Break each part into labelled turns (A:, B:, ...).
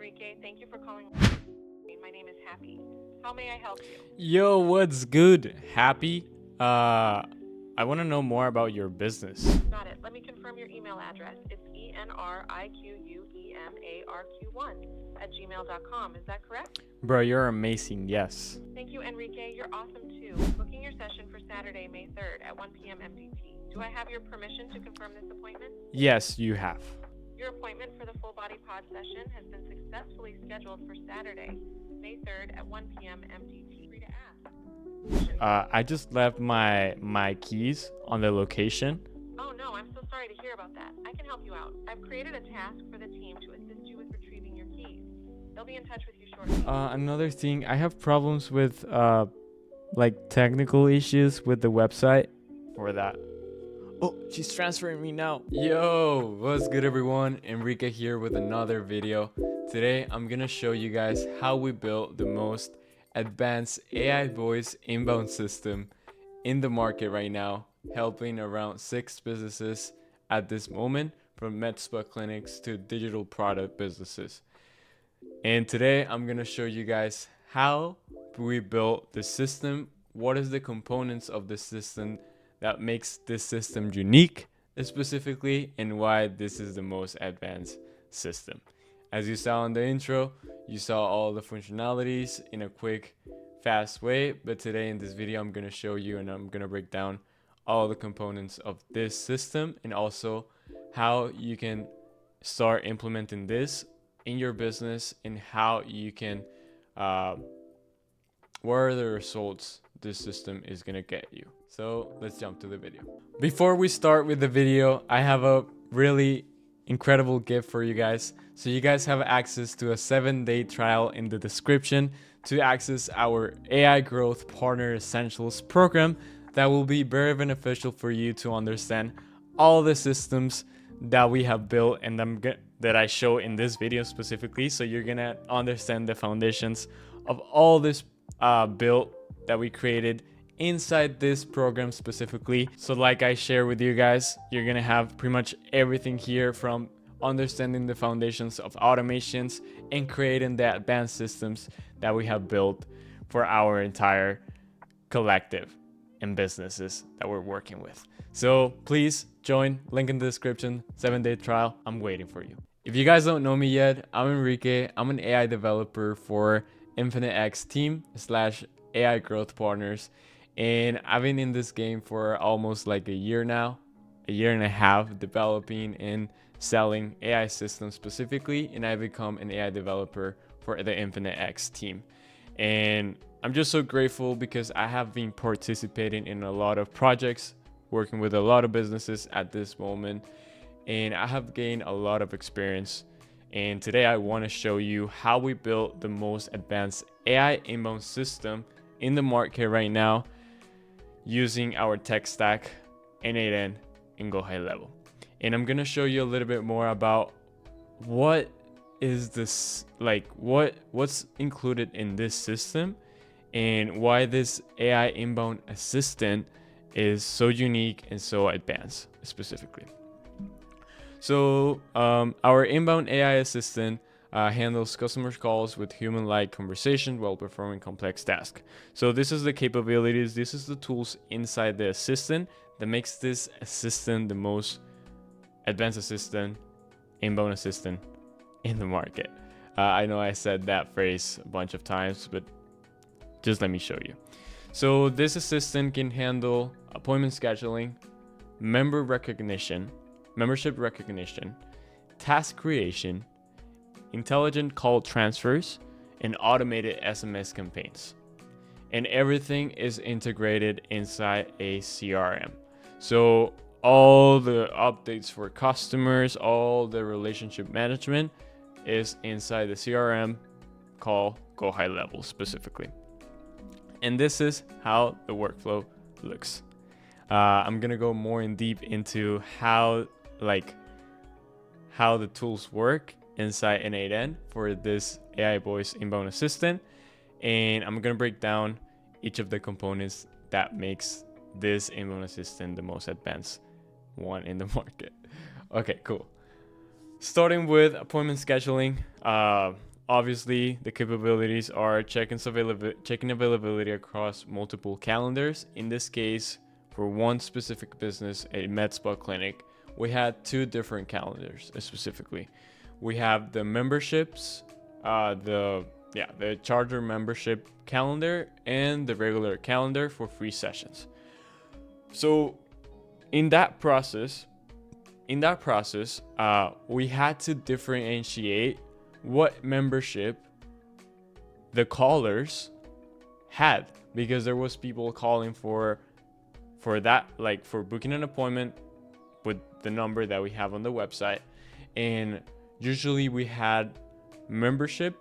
A: Enrique. Thank you for calling. My name is Happy. How may I help you?
B: Yo, what's good? Happy? I want to know more about your business.
A: Got it. Let me confirm your email address. It's enriquemarq1 at gmail.com. Is that correct?
B: Bro, you're amazing, yes.
A: Thank you, Enrique. You're awesome too. Booking your session for Saturday, May 3rd at 1 p.m. MDT. Do I have your permission to confirm this appointment?
B: Yes, you have.
A: Your appointment for the full body pod session has been successfully scheduled for Saturday, May 3rd at 1 p.m. MDT. Free to ask.
B: I just left my keys on the location.
A: Oh no, I'm so sorry to hear about that. I can help you out. I've created a task for the team to assist you with retrieving your keys. They'll be in touch with you shortly.
B: Another thing, I have problems with like technical issues with the website for that. Oh, she's transferring me now. Yo, what's good everyone? Enrique here with another video. Today, I'm gonna show you guys how we built the most advanced AI voice inbound system in the market right now, helping around 6 businesses at this moment, from med spa clinics to digital product businesses. And today, I'm gonna show you guys how we built the system, what is the components of the system that makes this system unique specifically, and why this is the most advanced system. As you saw in the intro, you saw all the functionalities in a quick, fast way, but today in this video I'm going to show you and I'm going to break down all the components of this system and also how you can start implementing this in your business and how you can what are the results this system is going to get you. So let's jump to the video. Before we start with the video, I have a really incredible gift for you guys. So you guys have access to a 7-day trial in the description to access our AI Growth Partner Essentials program that will be very beneficial for you to understand all the systems that we have built and that I show in this video specifically. So you're gonna understand the foundations of all this build that we created inside this program specifically. So like I share with you guys, you're gonna have pretty much everything here, from understanding the foundations of automations and creating the advanced systems that we have built for our entire collective and businesses that we're working with. So please join, link in the description, 7-day trial. I'm waiting for you. If you guys don't know me yet, I'm Enrique. I'm an AI developer for Infinite X team / AI Growth Partners. And I've been in this game for almost like a year now, a year and a half, developing and selling AI systems specifically. And I become an AI developer for the Infinite X team. And I'm just so grateful because I have been participating in a lot of projects, working with a lot of businesses at this moment. And I have gained a lot of experience. And today I want to show you how we built the most advanced AI inbound system in the market right now, using our tech stack, N8N, and Go High Level. And I'm gonna show you a little bit more about what is this, like what's included in this system and why this AI inbound assistant is so unique and so advanced specifically. So our inbound AI assistant handles customer calls with human-like conversation while performing complex tasks. So this is the capabilities, this is the tools inside the assistant that makes this assistant the most advanced assistant, inbound assistant in the market. I know I said that phrase a bunch of times, but just let me show you. So this assistant can handle appointment scheduling, membership recognition, task creation, intelligent call transfers, and automated SMS campaigns. And everything is integrated inside a CRM. So all the updates for customers, all the relationship management is inside the CRM called Go High Level specifically. And this is how the workflow looks. I'm gonna go more in deep into how the tools work inside N8N for this AI voice inbound assistant, and I'm gonna break down each of the components that makes this inbound assistant the most advanced one in the market. Okay, cool. Starting with appointment scheduling, obviously the capabilities are checking availability across multiple calendars. In this case, for one specific business, a med spa clinic, we had two different calendars specifically. We have the memberships, the charter membership calendar, and the regular calendar for free sessions. So in that process, we had to differentiate what membership the callers had, because there was people calling for that, like for booking an appointment with the number that we have on the website, and usually we had membership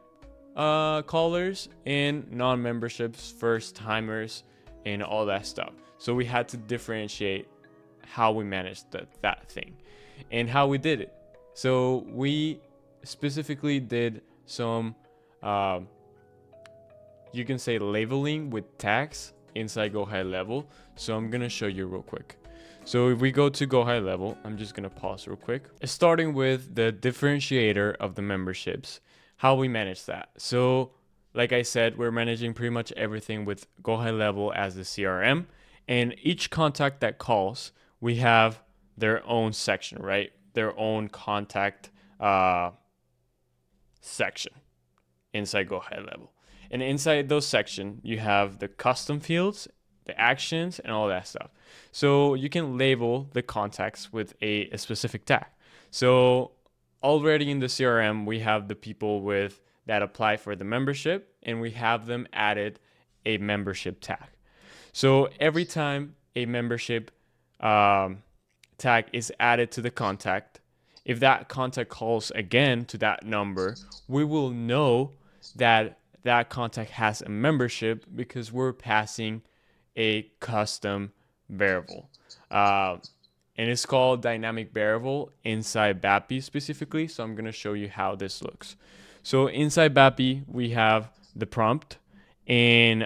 B: callers and non-memberships, first timers, and all that stuff. So we had to differentiate how we managed that thing and how we did it. So we specifically did some you can say labeling with tags inside Go High Level. So I'm gonna show you real quick. So if we go to Go High Level, I'm just gonna pause real quick, starting with the differentiator of the memberships, how we manage that. So like I said, we're managing pretty much everything with Go High Level as the CRM, and each contact that calls, we have their own section, right? Their own contact section inside Go High Level. And inside those section, you have the custom fields, the actions, and all that stuff. So you can label the contacts with a specific tag. So already in the CRM, we have the people that apply for the membership, and we have them added a membership tag. So every time a membership tag is added to the contact, if that contact calls again to that number, we will know that that contact has a membership because we're passing a custom variable. And it's called dynamic variable inside Vapi specifically. So I'm going to show you how this looks. So inside Vapi, we have the prompt. And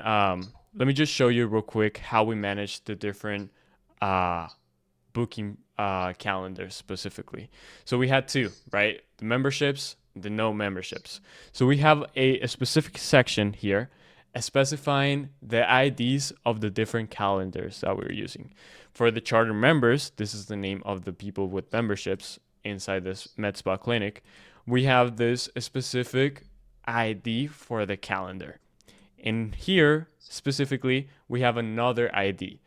B: let me just show you real quick how we manage the different booking calendars specifically. So we had two, right? The memberships, the no memberships. So we have a specific section here specifying the IDs of the different calendars that we're using. For the charter members, this is the name of the people with memberships inside this med spa clinic. We have this specific ID for the calendar. And here specifically, we have another ID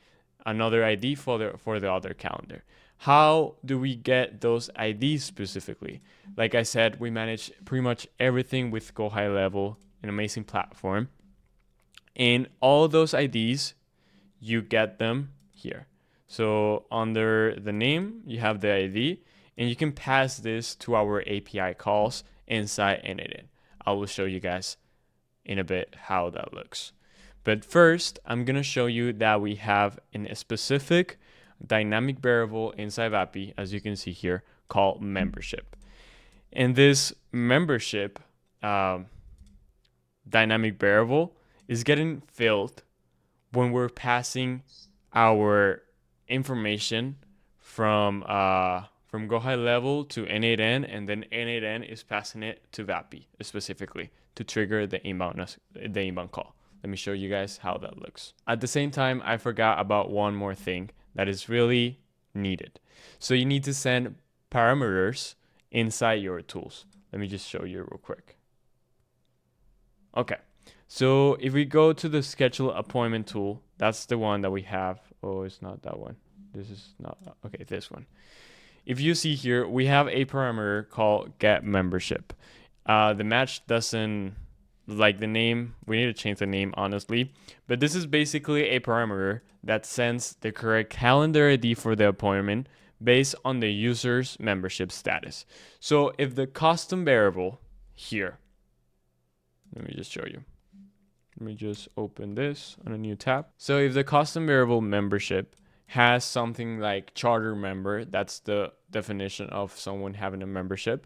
B: for the other calendar. How do we get those IDs specifically? Like I said, we manage pretty much everything with Go High Level, an amazing platform. And all those IDs, you get them here. So under the name, you have the ID, and you can pass this to our API calls inside N8N. I will show you guys in a bit how that looks. But first, I'm going to show you that we have a specific dynamic variable inside Vapi, as you can see here, called membership. And this membership dynamic variable is getting filled when we're passing our information from Go High Level to N8N, and then N8N is passing it to Vapi specifically to trigger the inbound call. Let me show you guys how that looks. At the same time, I forgot about one more thing that is really needed. So you need to send parameters inside your tools. Let me just show you real quick. Okay, so if we go to the schedule appointment tool, that's the one that we have. Oh, it's not that one. This is not, okay, this one. If you see here, we have a parameter called get membership. The match doesn't like the name. We need to change the name, honestly. But this is basically a parameter that sends the correct calendar ID for the appointment based on the user's membership status. So if the custom variable here, let me just show you. Let me just open this on a new tab. So if the custom variable membership has something like charter member, that's the definition of someone having a membership,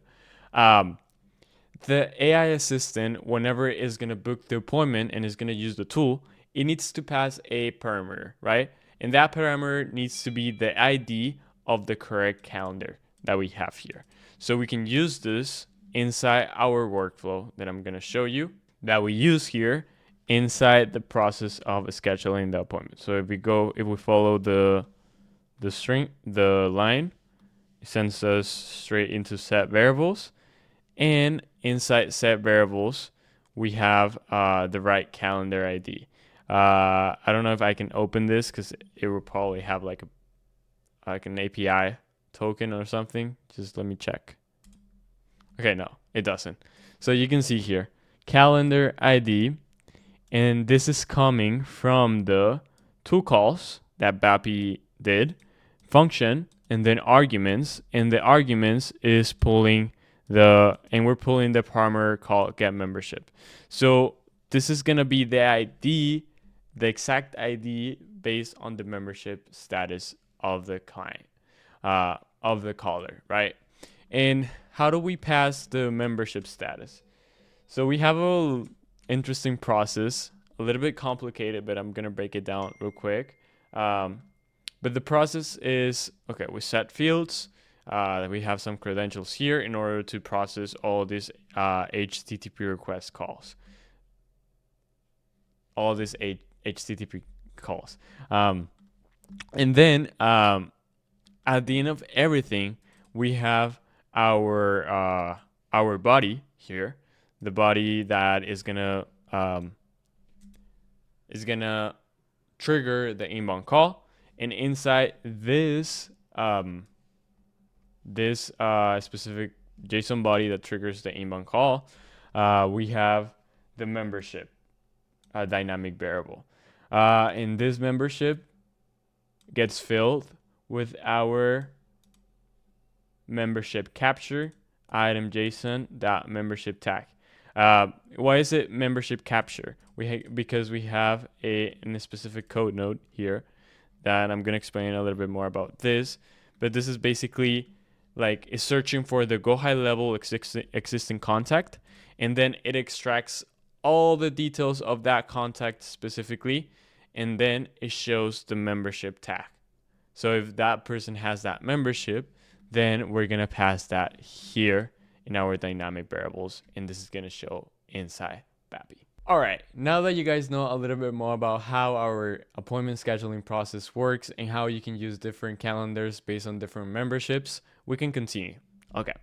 B: the AI assistant, whenever it is going to book the appointment and is going to use the tool, it needs to pass a parameter, right? And that parameter needs to be the ID of the correct calendar that we have here. So we can use this inside our workflow that I'm going to show you that we use here inside the process of scheduling the appointment. So if we follow the line, it sends us straight into set variables, and inside set variables, we have the right calendar ID. I don't know if I can open this because it will probably have like an API token or something. Just let me check. Okay, no, it doesn't. So you can see here, calendar ID, and this is coming from the two calls that Vapi did, function, and then arguments, and the arguments is we're pulling the primary call get membership. So this is gonna be the ID, the exact ID based on the membership status of the client, of the caller, right? And how do we pass the membership status? So we have a interesting process, a little bit complicated, but I'm gonna break it down real quick. But the process is, okay, we set fields. We have some credentials here in order to process all these HTTP request calls. All these HTTP calls. And then at the end of everything, we have our body here, the body that is gonna trigger the inbound call. And inside this specific JSON body that triggers the inbound call, we have the membership dynamic variable. And this membership gets filled with our membership capture item JSON dot membership tag. Why is it membership capture? Because we have a specific code node here that I'm gonna explain a little bit more about this. But this is basically like it's searching for the go high level existing contact, and then it extracts all the details of that contact specifically, and then it shows the membership tag. So if that person has that membership, then we're gonna pass that here in our dynamic variables, and this is gonna show inside Vapi. All right, now that you guys know a little bit more about how our appointment scheduling process works and how you can use different calendars based on different memberships, we can continue. Okay,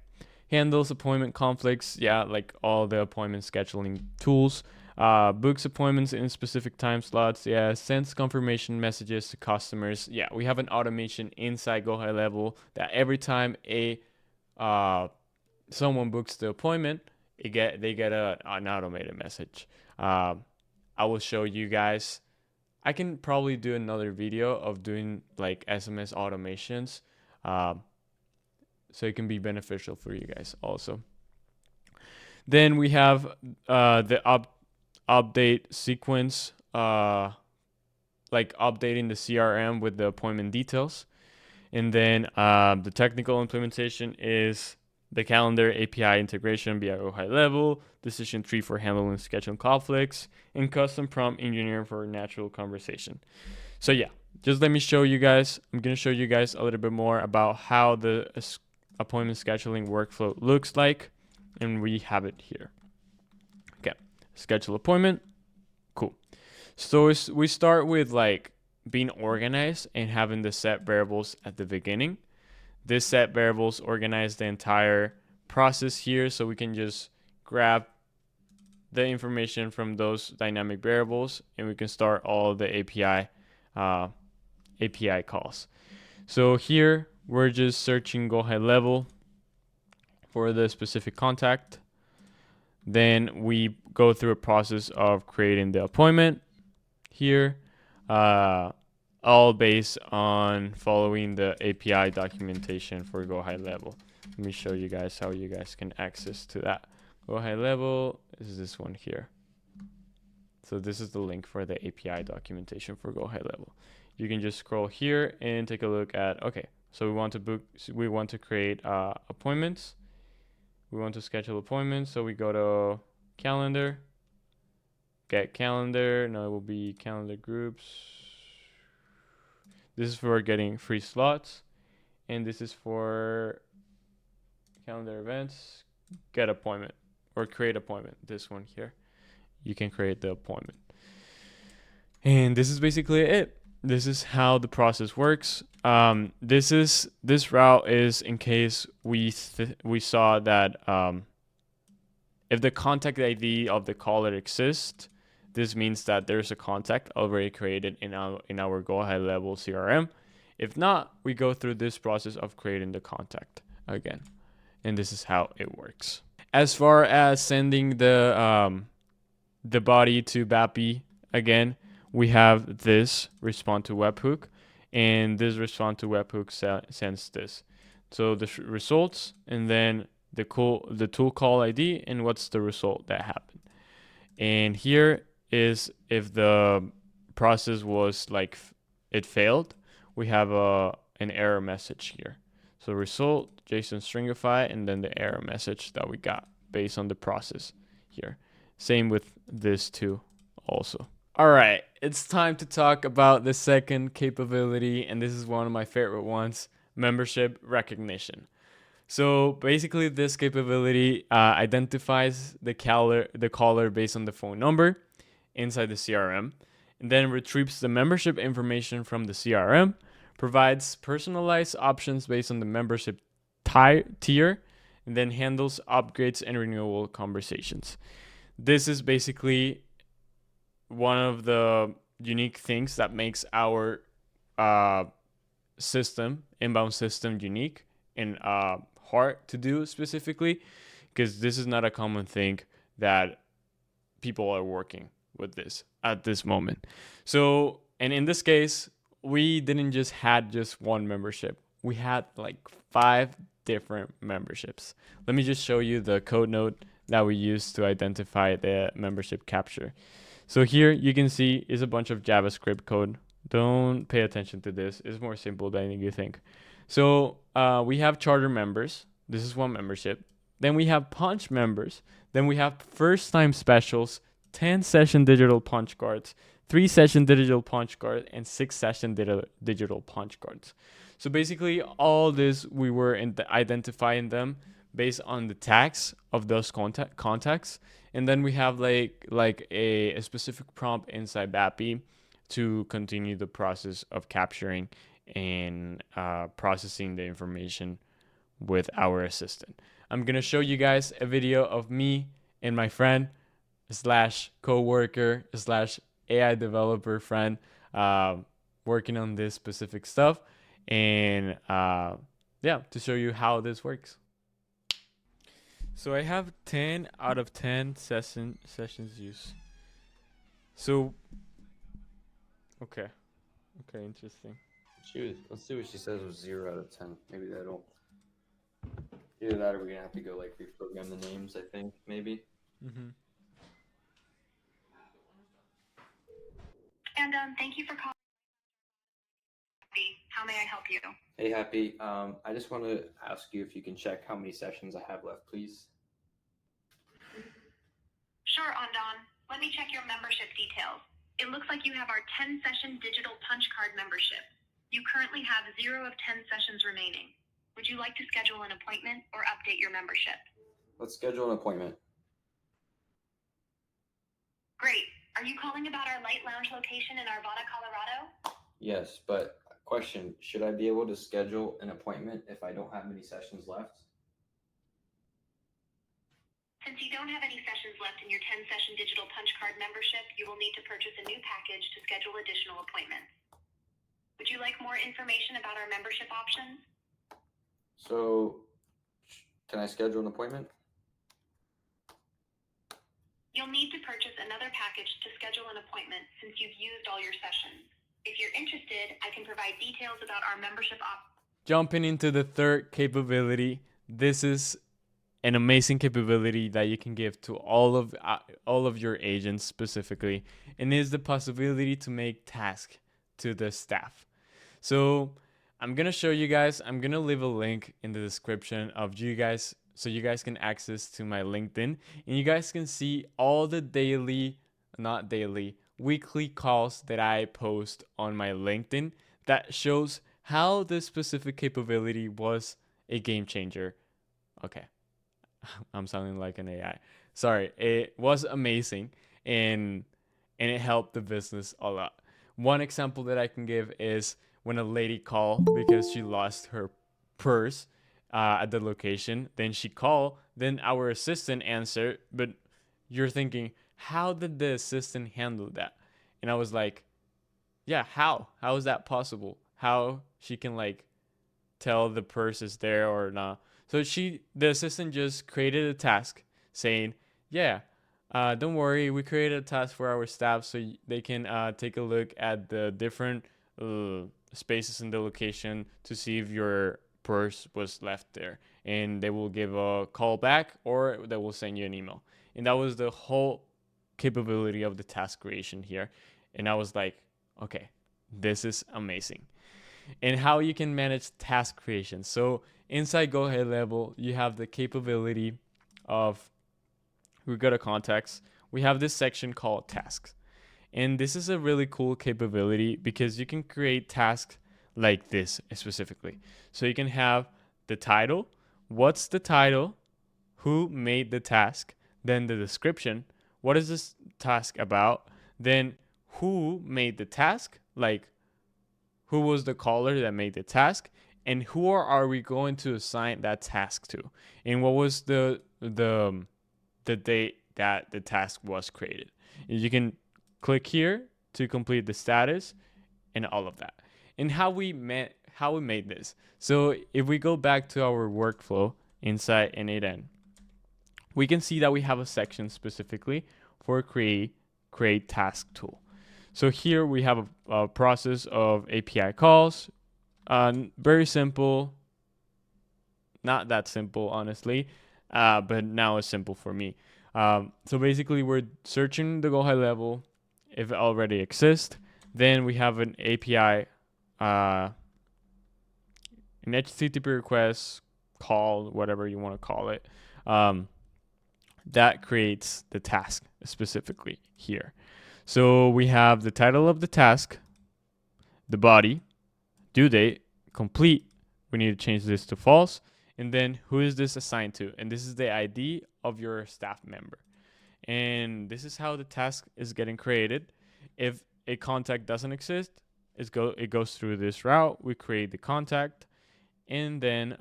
B: handles appointment conflicts, yeah, like all the appointment scheduling tools. Books appointments in specific time slots, yeah. Sends confirmation messages to customers, yeah. We have an automation inside Go High Level that every time someone books the appointment, they get an automated message. I will show you guys. I can probably do another video of doing like SMS automations, so it can be beneficial for you guys also. Then we have the update sequence, like updating the CRM with the appointment details. And then the technical implementation is the calendar API integration via Go High Level, decision tree for handling scheduling conflicts, and custom prompt engineering for natural conversation. So yeah, just let me show you guys. I'm going to show you guys a little bit more about how the appointment scheduling workflow looks like, and we have it here. Okay, schedule appointment. Cool. So we start with like being organized and having the set variables at the beginning. This set variables organize the entire process here, so we can just grab the information from those dynamic variables and we can start all the API calls. So here we're just searching Go High Level for the specific contact. Then we go through a process of creating the appointment here, all based on following the API documentation for Go High Level. Let me show you guys how you guys can access to that. Go High Level is this one here. So this is the link for the API documentation for Go High Level. You can just scroll here and take a look at, okay, so we want to create appointments. We want to schedule appointments. So we go to calendar, get calendar. Now it will be calendar groups. This is for getting free slots. And this is for calendar events. get appointment or create appointment. This one here, you can create the appointment. And this is basically it. This is how the process works. This route is in case we saw that if the contact ID of the caller exists, this means that there's a contact already created in our go ahead level CRM. If not, we go through this process of creating the contact again, and this is how it works. As far as sending the body to Vapi, again, we have this respond to webhook, and this respond to webhook sends this. So the results, and then the tool call ID, and what's the result that happened. And here is if the process was like it failed, we have an error message here. So result, JSON stringify, and then the error message that we got based on the process here. Same with this too also. All right, it's time to talk about the second capability, and this is one of my favorite ones, membership recognition. So basically this capability identifies the caller based on the phone number inside the CRM, and then retrieves the membership information from the CRM, provides personalized options based on the membership tier, and then handles upgrades and renewal conversations. This is basically one of the unique things that makes our inbound system unique and hard to do specifically, because this is not a common thing that people are working with this at this moment. So, and in this case, we didn't just had just one membership. We had like 5 different memberships. Let me just show you the code note that we used to identify the membership capture. So here you can see is a bunch of JavaScript code. Don't pay attention to this. It's more simple than you think. So we have charter members. This is one membership. Then we have punch members. Then we have first time specials, 10 session digital punch cards, 3 session digital punch cards, and 6 session digital punch cards. So basically all this, we were identifying them based on the tags of those contacts. And then we have like a specific prompt inside Vapi to continue the process of capturing and processing the information with our assistant. I'm gonna show you guys a video of me and my friend slash co-worker slash AI developer friend working on this specific stuff, and yeah, to show you how this works. So I have 10 out of 10 sessions used. So okay, interesting.
C: Let's see what she says with 0 out of 10. Maybe that'll. Either that, or we're gonna have to go like reprogram the names. I think maybe.
B: Mm-hmm.
D: And thank you for calling. How may I help you?
C: Hey, Happy. I just want to ask you if you can check how many sessions I have left, please.
D: Sure, Andon. Let me check your membership details. It looks like you have our 10 session digital punch card membership. You currently have 0 of 10 sessions remaining. Would you like to schedule an appointment or update your membership?
C: Let's schedule an appointment.
D: Great. Are you calling about our light lounge location in Arvada, Colorado?
C: Yes, but question, should I be able to schedule an appointment if I don't have many sessions left?
D: Since you don't have any sessions left in your 10 session digital punch card membership, you will need to purchase a new package to schedule additional appointments. Would you like more information about our membership options?
C: So, can I schedule an appointment?
D: You'll need to purchase another package to schedule an appointment since you've used all your sessions. If you're interested, I can provide details about our membership
B: Jumping into the third capability, this is an amazing capability that you can give to all of your agents specifically, and is the possibility to make tasks to the staff. So I'm gonna show you guys. I'm gonna leave a link in the description of you guys, so you guys can access to my LinkedIn, and you guys can see all the weekly calls that I post on my LinkedIn that shows how this specific capability was a game changer. Okay, I'm sounding like an AI. Sorry, it was amazing, and it helped the business a lot. One example that I can give is when a lady called because she lost her purse at the location. Then she called. Then our assistant answered, but you're thinking, how did the assistant handle that? And I was like, yeah, how? How is that possible? How she can like tell the purse is there or not? So the assistant just created a task saying, yeah, don't worry, we created a task for our staff so they can take a look at the different spaces in the location to see if your purse was left there. And they will give a call back or they will send you an email. And that was the whole capability of the task creation here. And I was like, okay, this is amazing. And how you can manage task creation. So inside Go Ahead Level, you have the capability of, we go to context, we have this section called tasks. And this is a really cool capability because you can create tasks like this specifically. So you can have the title, what's the title, who made the task, then the description, what is this task about, then who made the task, like who was the caller that made the task, and who are we going to assign that task to, and what was the date that the task was created. And you can click here to complete the status and all of that. And how we made this. So if we go back to our workflow inside N8N, we can see that we have a section specifically for create task tool. So here we have a process of API calls, very simple, not that simple honestly, but now it's simple for me. So basically we're searching the Go High level if it already exists. Then we have an API, an HTTP request call, whatever you want to call it, that creates the task specifically here. So we have the title of the task, the body, due date, complete. We need to change this to false. And then who is this assigned to? And this is the ID of your staff member. And this is how the task is getting created. If a contact doesn't exist, it goes through this route. We create the contact, and then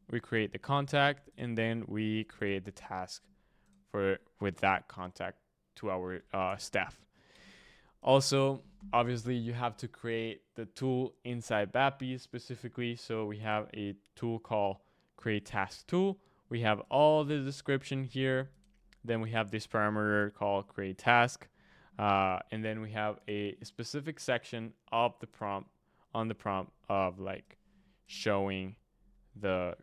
B: we create the contact, and then we create the task with that contact to our staff. Also, obviously, you have to create the tool inside Vapi specifically. So we have a tool called Create Task Tool. We have all the description here. Then we have this parameter called Create Task. And then we have a specific section of the prompt, on the prompt of like showing the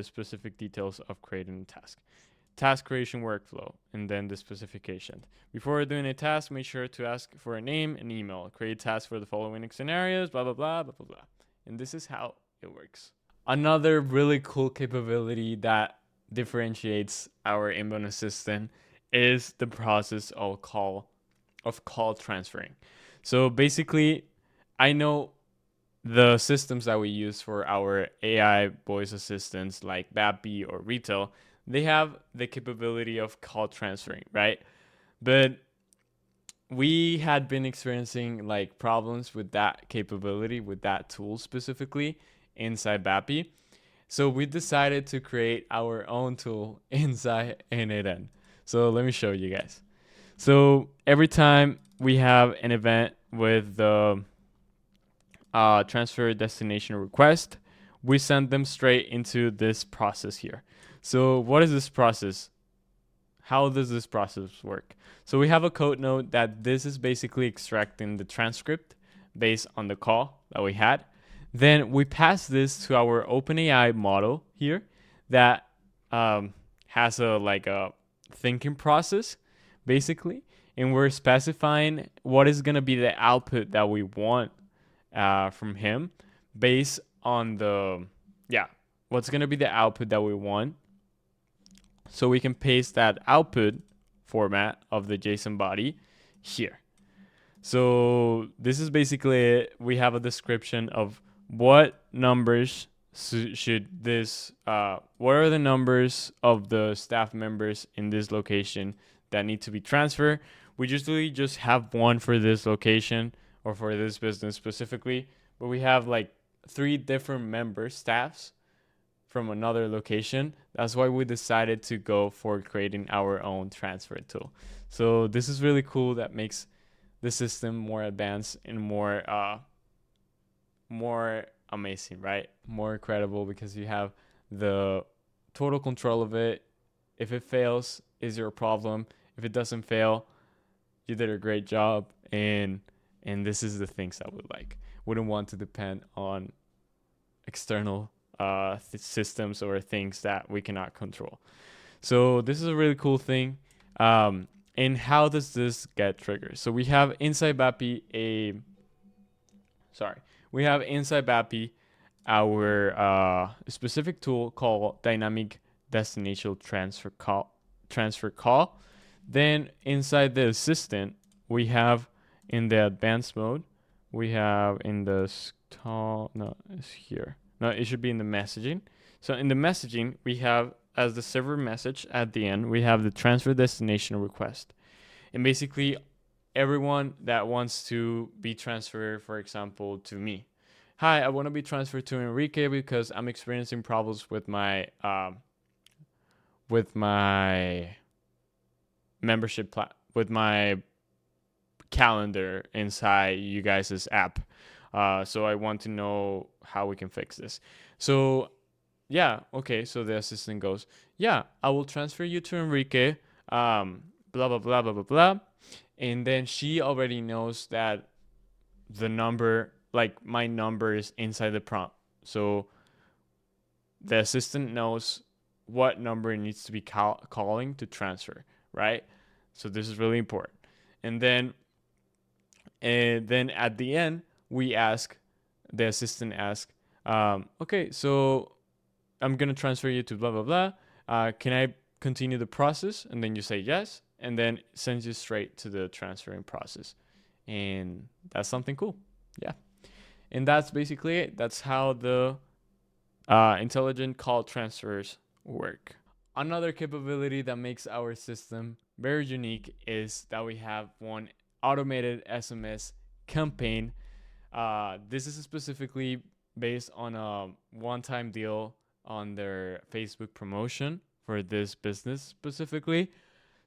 B: specific details of creating a task. Task creation workflow, and then the specification. Before doing a task, make sure to ask for a name and email. Create tasks for the following scenarios, blah, blah, blah, blah, blah, blah. And this is how it works. Another really cool capability that differentiates our inbound assistant is the process of call transferring. So basically, I know the systems that we use for our AI voice assistants like Vapi or Retail, they have the capability of call transferring, right? But we had been experiencing like problems with that capability, with that tool specifically inside Vapi. So we decided to create our own tool inside N8N. So let me show you guys. So every time we have an event with the transfer destination request, we send them straight into this process here. So what is this process? How does this process work? So we have a code note that this is basically extracting the transcript based on the call that we had. Then we pass this to our OpenAI model here that has a thinking process basically, and we're specifying what is going to be the output that we want from him based on what's going to be the output that we want. So we can paste that output format of the JSON body here. So this is basically it. We have a description of what numbers should this what are the numbers of the staff members in this location that need to be transferred. We usually just have one for this location or for this business specifically, but we have like 3 different member staffs from another location. That's why we decided to go for creating our own transfer tool. So this is really cool. That makes the system more advanced and more amazing, right? More incredible because you have the total control of it. If it fails, is your problem. If it doesn't fail, you did a great job. And this is the things I would like. Wouldn't want to depend on external systems or things that we cannot control. So this is a really cool thing. And how does this get triggered? So we have inside Vapi we have inside Vapi our specific tool called dynamic destination transfer call. Then inside the assistant, we have in the advanced mode, we have in the it's here. No, it should be in the messaging. So in the messaging, we have as the server message at the end, we have the transfer destination request. And basically everyone that wants to be transferred, for example, to me. Hi, I want to be transferred to Enrique because I'm experiencing problems with my membership with my calendar inside you guys' app. So I want to know how we can fix this. So yeah, okay. So the assistant goes, yeah, I will transfer you to Enrique. Blah blah blah blah blah blah. And then she already knows that the number, like my number, is inside the prompt. So the assistant knows what number it needs to be calling to transfer, right? So this is really important. And then at the end, the assistant asks, okay, so I'm going to transfer you to blah, blah, blah. Can I continue the process? And then you say yes, and then it sends you straight to the transferring process. And that's something cool. Yeah. And that's basically it. That's how the intelligent call transfers work. Another capability that makes our system very unique is that we have one automated SMS campaign. This is specifically based on a one-time deal on their Facebook promotion for this business specifically.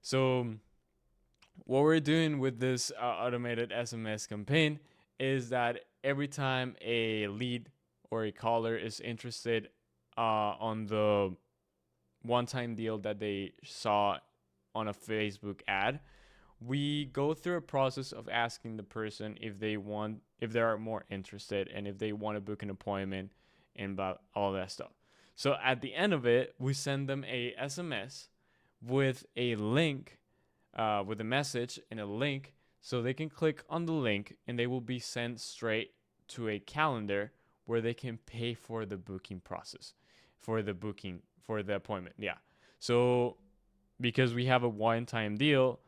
B: So what we're doing with this automated SMS campaign is that every time a lead or a caller is interested on the one-time deal that they saw on a Facebook ad, we go through a process of asking the person if they are more interested and if they want to book an appointment and about all that stuff. So at the end of it, we send them a SMS with a link, with a message and a link, so they can click on the link and they will be sent straight to a calendar where they can pay for the booking process, for the appointment. Yeah. So because we have a one-time deal,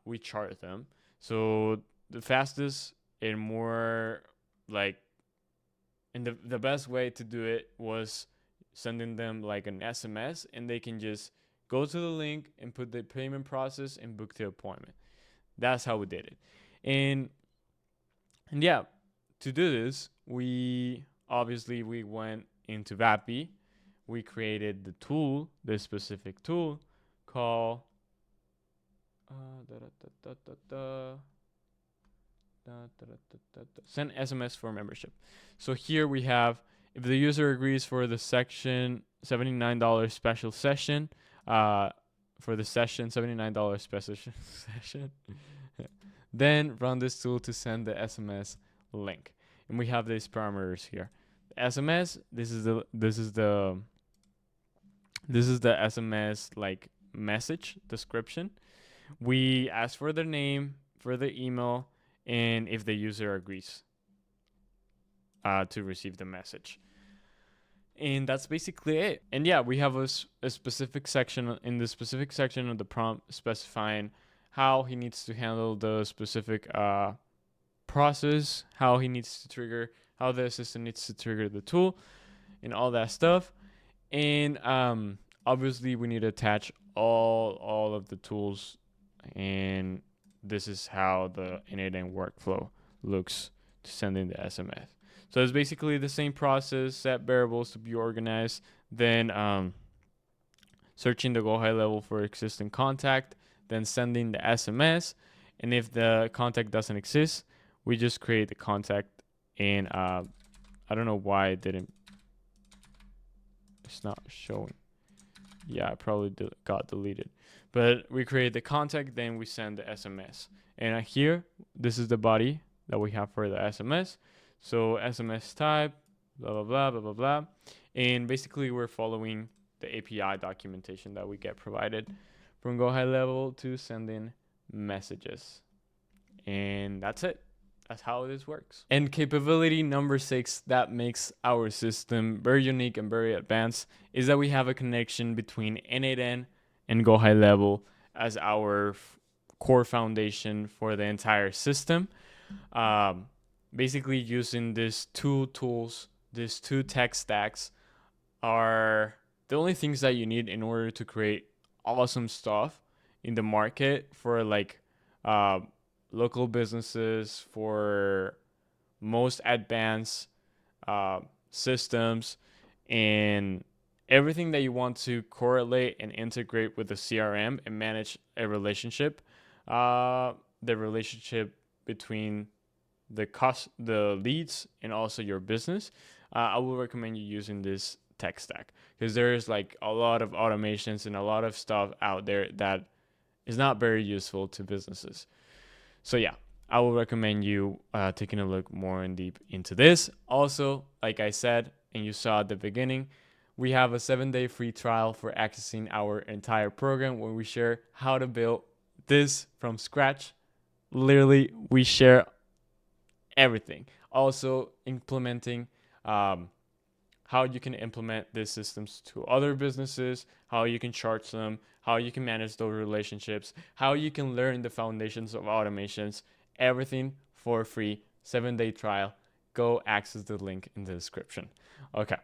B: we charge them. So the fastest and more and the best way to do it was sending them like an SMS, and they can just go to the link and put the payment process and book the appointment. That's how we did it. And yeah, to do this, we went into Vapi. We created the specific tool called send SMS for membership. So here we have, if the user agrees for the section $79 special session, for the session $79 special session, then run this tool to send the SMS link. And we have these parameters here. The SMS, this is the SMS like message description. We ask for their name, for the email, and if the user agrees to receive the message. And that's basically it. And yeah, we have a specific section in the specific section of the prompt specifying how he needs to handle the specific process, how the assistant needs to trigger the tool. and all that stuff. And obviously we need to attach all of the tools, and this is how the N8N workflow looks to send in the SMS. So it's basically the same process: set variables to be organized, then searching the go high level for existing contact, then sending the SMS. And if the contact doesn't exist, we just create the contact. And I don't know why it's not showing. Yeah, it probably got deleted. But we create the contact, then we send the SMS. And here, this is the body that we have for the SMS. So SMS type, blah, blah, blah, blah, blah, blah. And basically, we're following the API documentation that we get provided from Go High Level to send in messages. And that's it. That's how this works. And capability number 6 that makes our system very unique and very advanced is that we have a connection between N8N and Go High Level as our core foundation for the entire system. Basically, using these two tools, these two tech stacks, are the only things that you need in order to create awesome stuff in the market for like local businesses, for most advanced systems, and everything that you want to correlate and integrate with the CRM and manage a relationship, the relationship between the leads and also your business. I will recommend you using this tech stack because there's like a lot of automations and a lot of stuff out there that is not very useful to businesses. So yeah, I will recommend you taking a look more in deep into this. Also, like I said, and you saw at the beginning, we have a 7-day free trial for accessing our entire program where we share how to build this from scratch. Literally, we share everything. Also, implementing how you can implement these systems to other businesses, how you can charge them, how you can manage those relationships, how you can learn the foundations of automations, everything for free. 7-day trial. Go access the link in the description. Okay.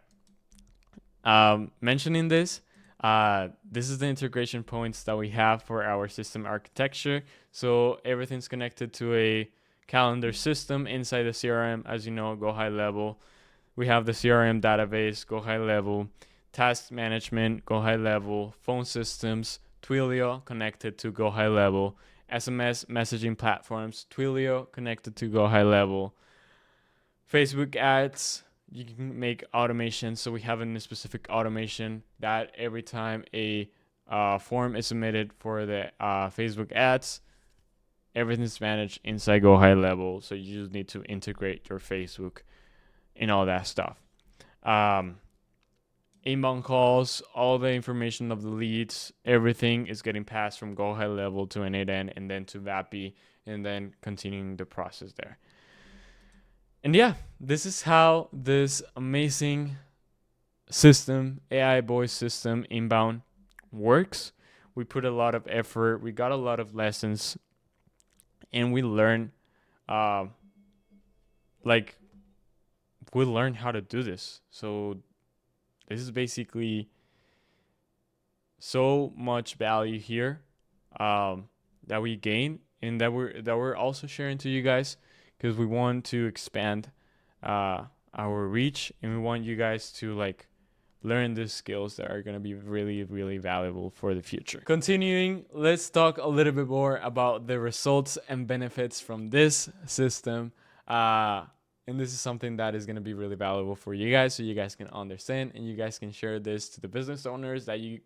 B: Mentioning this is the integration points that we have for our system architecture. So everything's connected to a calendar system inside the CRM. As you know, Go High Level. We have the CRM database, Go High Level, task management, Go High Level, phone systems, Twilio connected to Go High Level, SMS messaging platforms, Twilio connected to Go High Level, Facebook ads. You can make automations. So we have a specific automation that every time a form is submitted for the Facebook ads, everything's managed inside Go High Level. So you just need to integrate your Facebook and all that stuff. Inbound calls, all the information of the leads, everything is getting passed from Go High Level to N8N and then to Vapi, and then continuing the process there. And yeah, this is how this amazing system, AI voice system, inbound, works. We put a lot of effort, we got a lot of lessons, and we learn how to do this. So this is basically so much value here that we gain and that we're also sharing to you guys, because we want to expand our reach, and we want you guys to like learn these skills that are going to be really, really valuable for the future. Continuing, let's talk a little bit more about the results and benefits from this system. And this is something that is going to be really valuable for you guys, so you guys can understand and you guys can share this to the business owners that you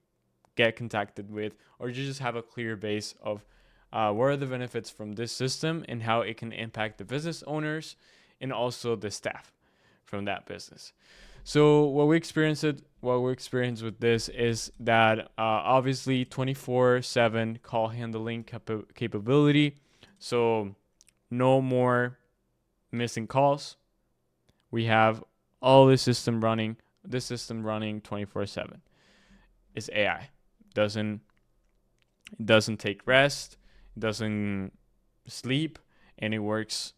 B: get contacted with, or you just have a clear base of what are the benefits from this system and how it can impact the business owners and also the staff from that business. So what we experience with this is that obviously 24/7 call handling capability. So no more missing calls. We have all this system running 24/7. It's AI. It doesn't take rest, it doesn't sleep, and it works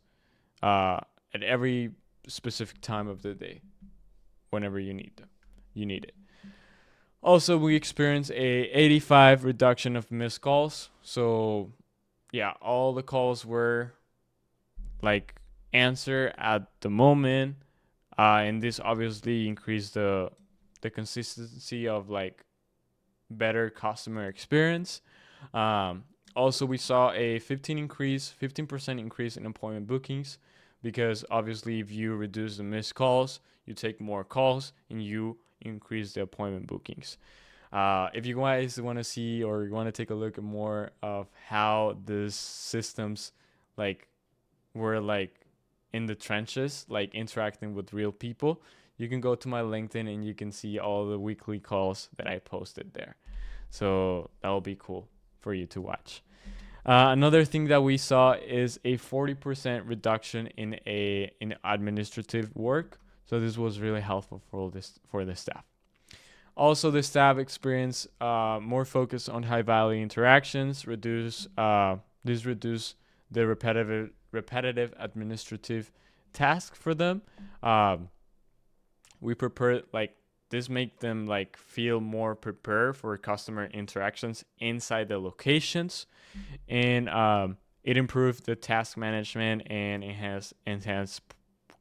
B: at every specific time of the day. whenever you need it. Also, we experienced a 85 reduction of missed calls. So yeah, all the calls were like answer at the moment, and this obviously increased the consistency of like better customer experience. Also, we saw a 15% increase in appointment bookings, because obviously if you reduce the missed calls, you take more calls and you increase the appointment bookings. If you guys want to see or you want to take a look at more of how these systems like were like in the trenches, like interacting with real people, you can go to my LinkedIn and you can see all the weekly calls that I posted there. So that will be cool for you to watch. Another thing that we saw is a 40% reduction in administrative work. So this was really helpful for the staff. Also, the staff experienced more focus on high value interactions. Reduce the repetitive administrative task for them. We prepare like this make them like feel more prepared for customer interactions inside the locations, and it improved the task management and enhanced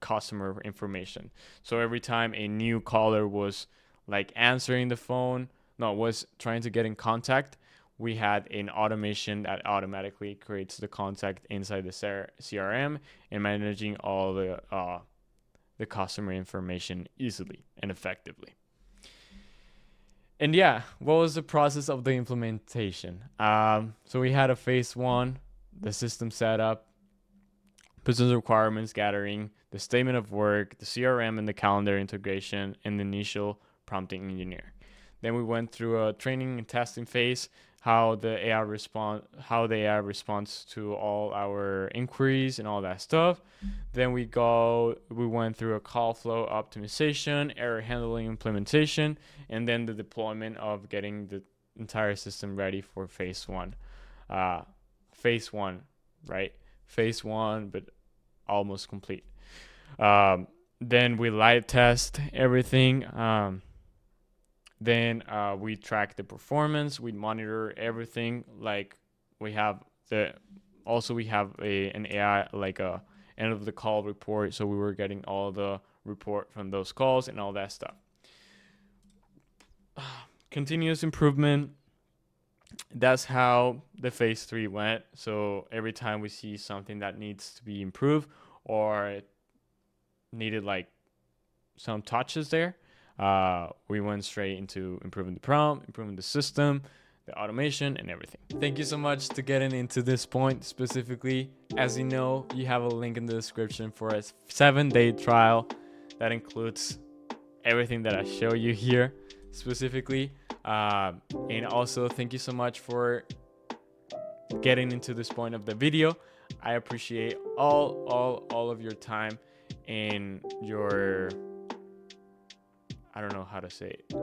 B: customer information. So every time a new caller was like answering the phone, was trying to get in contact, we had an automation that automatically creates the contact inside the CRM and managing all the customer information easily and effectively. And yeah, what was the process of the implementation? So we had a phase 1, the system setup, business requirements gathering, the statement of work, the CRM and the calendar integration, and the initial prompting engineer. Then we went through a training and testing phase, how the AI responds to all our inquiries and all that stuff. Then we went through a call flow optimization, error handling implementation, and then the deployment of getting the entire system ready for phase 1. Phase 1, right? Phase 1, but almost complete. Then we live test everything. Then we track the performance. We monitor everything. Like we have an AI, like a end of the call report. So we were getting all the report from those calls and all that stuff. Continuous improvement. That's how the phase 3 went. So every time we see something that needs to be improved or it needed like some touches there, we went straight into improving the prompt, improving the system, the automation, and everything. Thank you so much to getting into this point specifically. As you know, you have a link in the description for a 7-day trial that includes everything that I show you here specifically. And also thank you so much for getting into this point of the video. I appreciate all of your time and your, I don't know how to say it,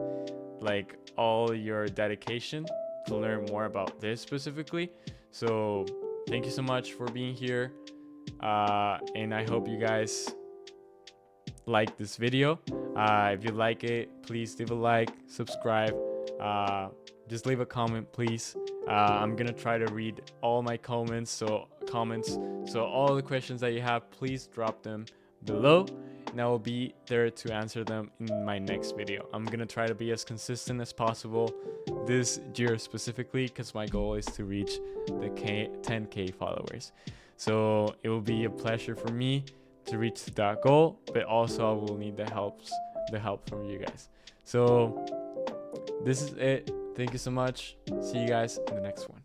B: like all your dedication to learn more about this specifically. So thank you so much for being here, and I hope you guys like this video. If you like it, please leave a like, subscribe, just leave a comment, please. I'm gonna try to read all my comments, so all the questions that you have, please drop them below and I will be there to answer them in my next video. I'm gonna try to be as consistent as possible this year specifically, because my goal is to reach the 10K followers. So it will be a pleasure for me to reach that goal, but also I will need the help from you guys. So this is it. Thank you so much. See you guys in the next one.